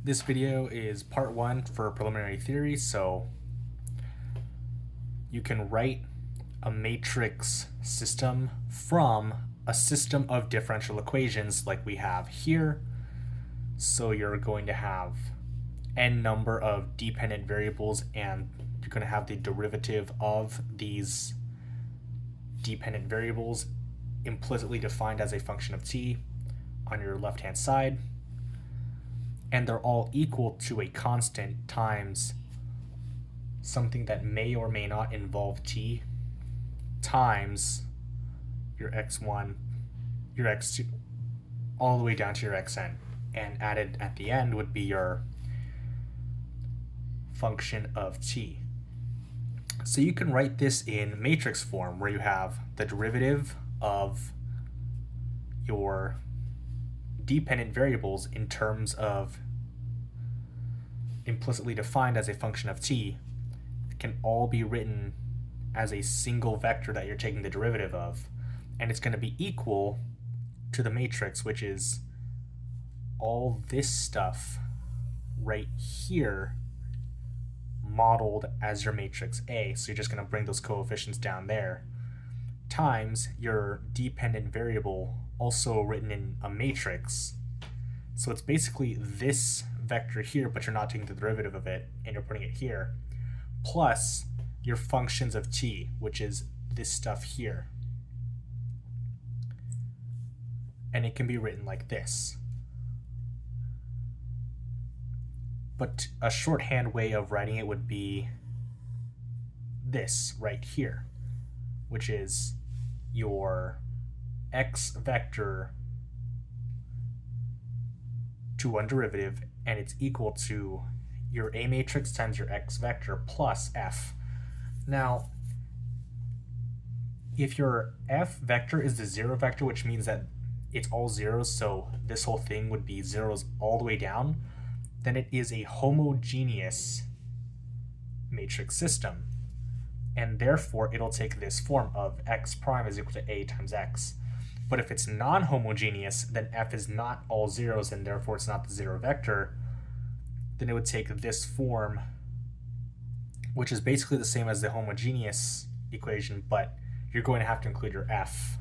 This video is part one for preliminary theory, so you can write a matrix system from a system of differential equations like we have here. So you're going to have n number of dependent variables, and you're going to have the derivative of these dependent variables implicitly defined as a function of t on your left-hand side. And they're all equal to a constant times something that may or may not involve t times your x1, your x2, all the way down to your xn. And added at the end would be your function of t. So you can write this in matrix form, where you have the derivative of your dependent variables in terms of implicitly defined as a function of t can all be written as a single vector that you're taking the derivative of, and it's going to be equal to the matrix, which is all this stuff right here modeled as your matrix A. So you're just going to bring those coefficients down there, times your dependent variable also written in a matrix. So it's basically this vector here, but you're not taking the derivative of it and you're putting it here, plus your functions of t, which is this stuff here. And it can be written like this. But a shorthand way of writing it would be this right here, which is your x vector to one derivative, and it's equal to your A matrix times your x vector plus f. Now, if your f vector is the zero vector, which means that it's all zeros, so this whole thing would be zeros all the way down, then it is a homogeneous matrix system. And therefore, it'll take this form of x prime is equal to A times x. But if it's non-homogeneous, then f is not all zeros, and therefore it's not the zero vector. Then it would take this form, which is basically the same as the homogeneous equation, but you're going to have to include your f